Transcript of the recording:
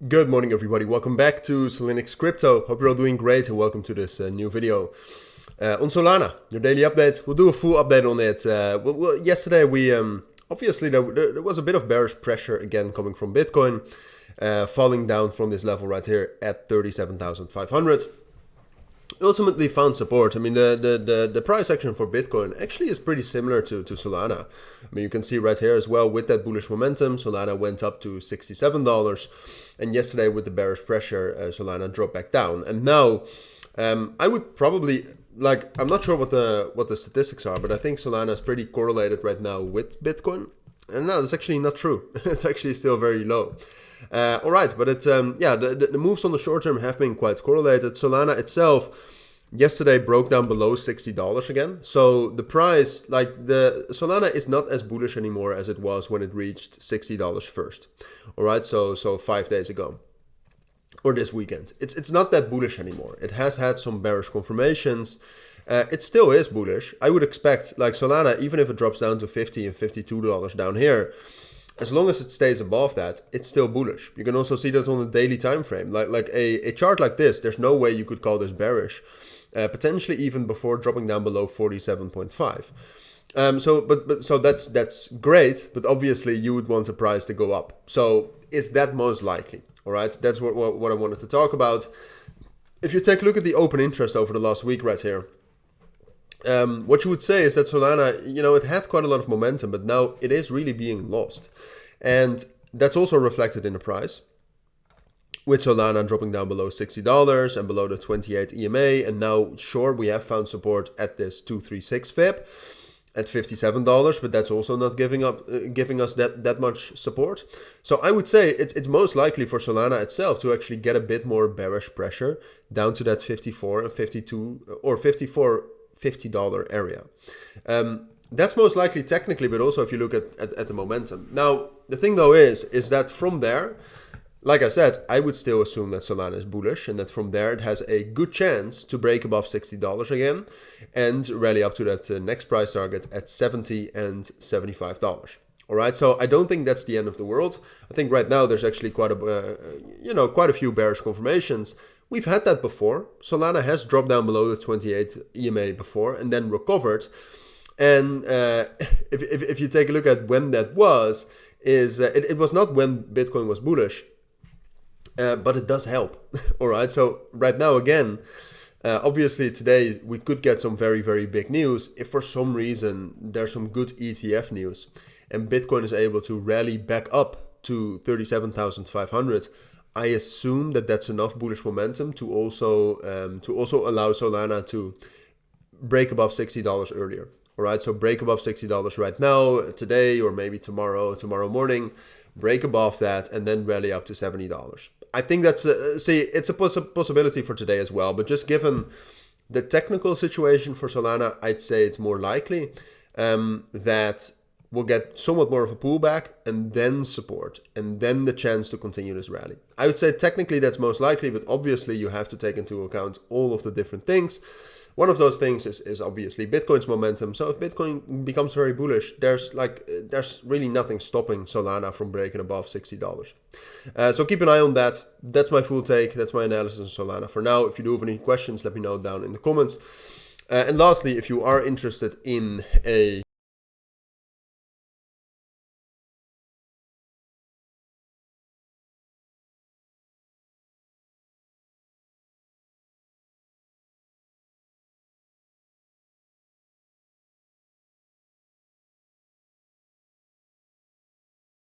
Good morning, everybody. Welcome back to Cilinix Crypto. Hope you're all doing great and welcome to this new video. On Solana, your daily update. We'll do a full update on it. Yesterday, we obviously there was a bit of bearish pressure again coming from Bitcoin, falling down from this level right here at 37,500. Ultimately found support. I mean, the price action for Bitcoin actually is pretty similar to Solana. I mean, you can see right here as well with that bullish momentum, Solana went up to $67. And yesterday with the bearish pressure, Solana dropped back down. And now I would probably, I'm not sure what the statistics are, but I think Solana is pretty correlated right now with Bitcoin. And no, that's actually not true. It's actually still very low. All right, but it's the moves on the short term have been quite correlated. Solana itself yesterday broke down below $60 again. So the price, the Solana is not as bullish anymore as it was when it reached $60 first. All right, so 5 days ago or this weekend. It's not that bullish anymore. It has had some bearish confirmations. It still is bullish. I would expect Solana, even if it drops down to $50 and $52 down here, as long as it stays above that, it's still bullish. You can also see that on the daily time frame. Like a chart like this, there's no way you could call this bearish. Potentially even before dropping down below 47.5. So that's great, but obviously you would want the price to go up. So is that most likely? All right, that's what I wanted to talk about. If you take a look at the open interest over the last week right here, what you would say is that Solana, it had quite a lot of momentum, but now it is really being lost. And that's also reflected in the price, with Solana dropping down below $60 and below the 28 EMA. And now, sure, we have found support at this 236 FIB at $57, but that's also not giving us that much support. So I would say it's most likely for Solana itself to actually get a bit more bearish pressure down to that 54 and 52 or $50 area. That's most likely technically, but also if you look at the momentum. Now, the thing though is that from there, like I said, I would still assume that Solana is bullish and that from there it has a good chance to break above $60 again and rally up to that next price target at $70 and $75. All right, so I don't think that's the end of the world. I think right now there's actually quite a few bearish confirmations. We've had that before. Solana has dropped down below the 28 EMA before and then recovered. And if you take a look at when that was, it was not when Bitcoin was bullish. But it does help. All right. So right now, again, obviously today we could get some very, very big news. If for some reason there's some good ETF news and Bitcoin is able to rally back up to 37,500, I assume that that's enough bullish momentum to also allow Solana to break above $60 earlier. All right. So break above $60 right now, today, or maybe tomorrow morning, break above that and then rally up to $70. I think that's it's a possibility for today as well, but just given the technical situation for Solana, I'd say it's more likely that we'll get somewhat more of a pullback and then support and then the chance to continue this rally. I would say technically that's most likely, but obviously you have to take into account all of the different things. One of those things is obviously Bitcoin's momentum. So if Bitcoin becomes very bullish, there's really nothing stopping Solana from breaking above $60. So keep an eye on that. That's my full take. That's my analysis on Solana. For now, if you do have any questions, let me know down in the comments. And lastly, if you are interested in a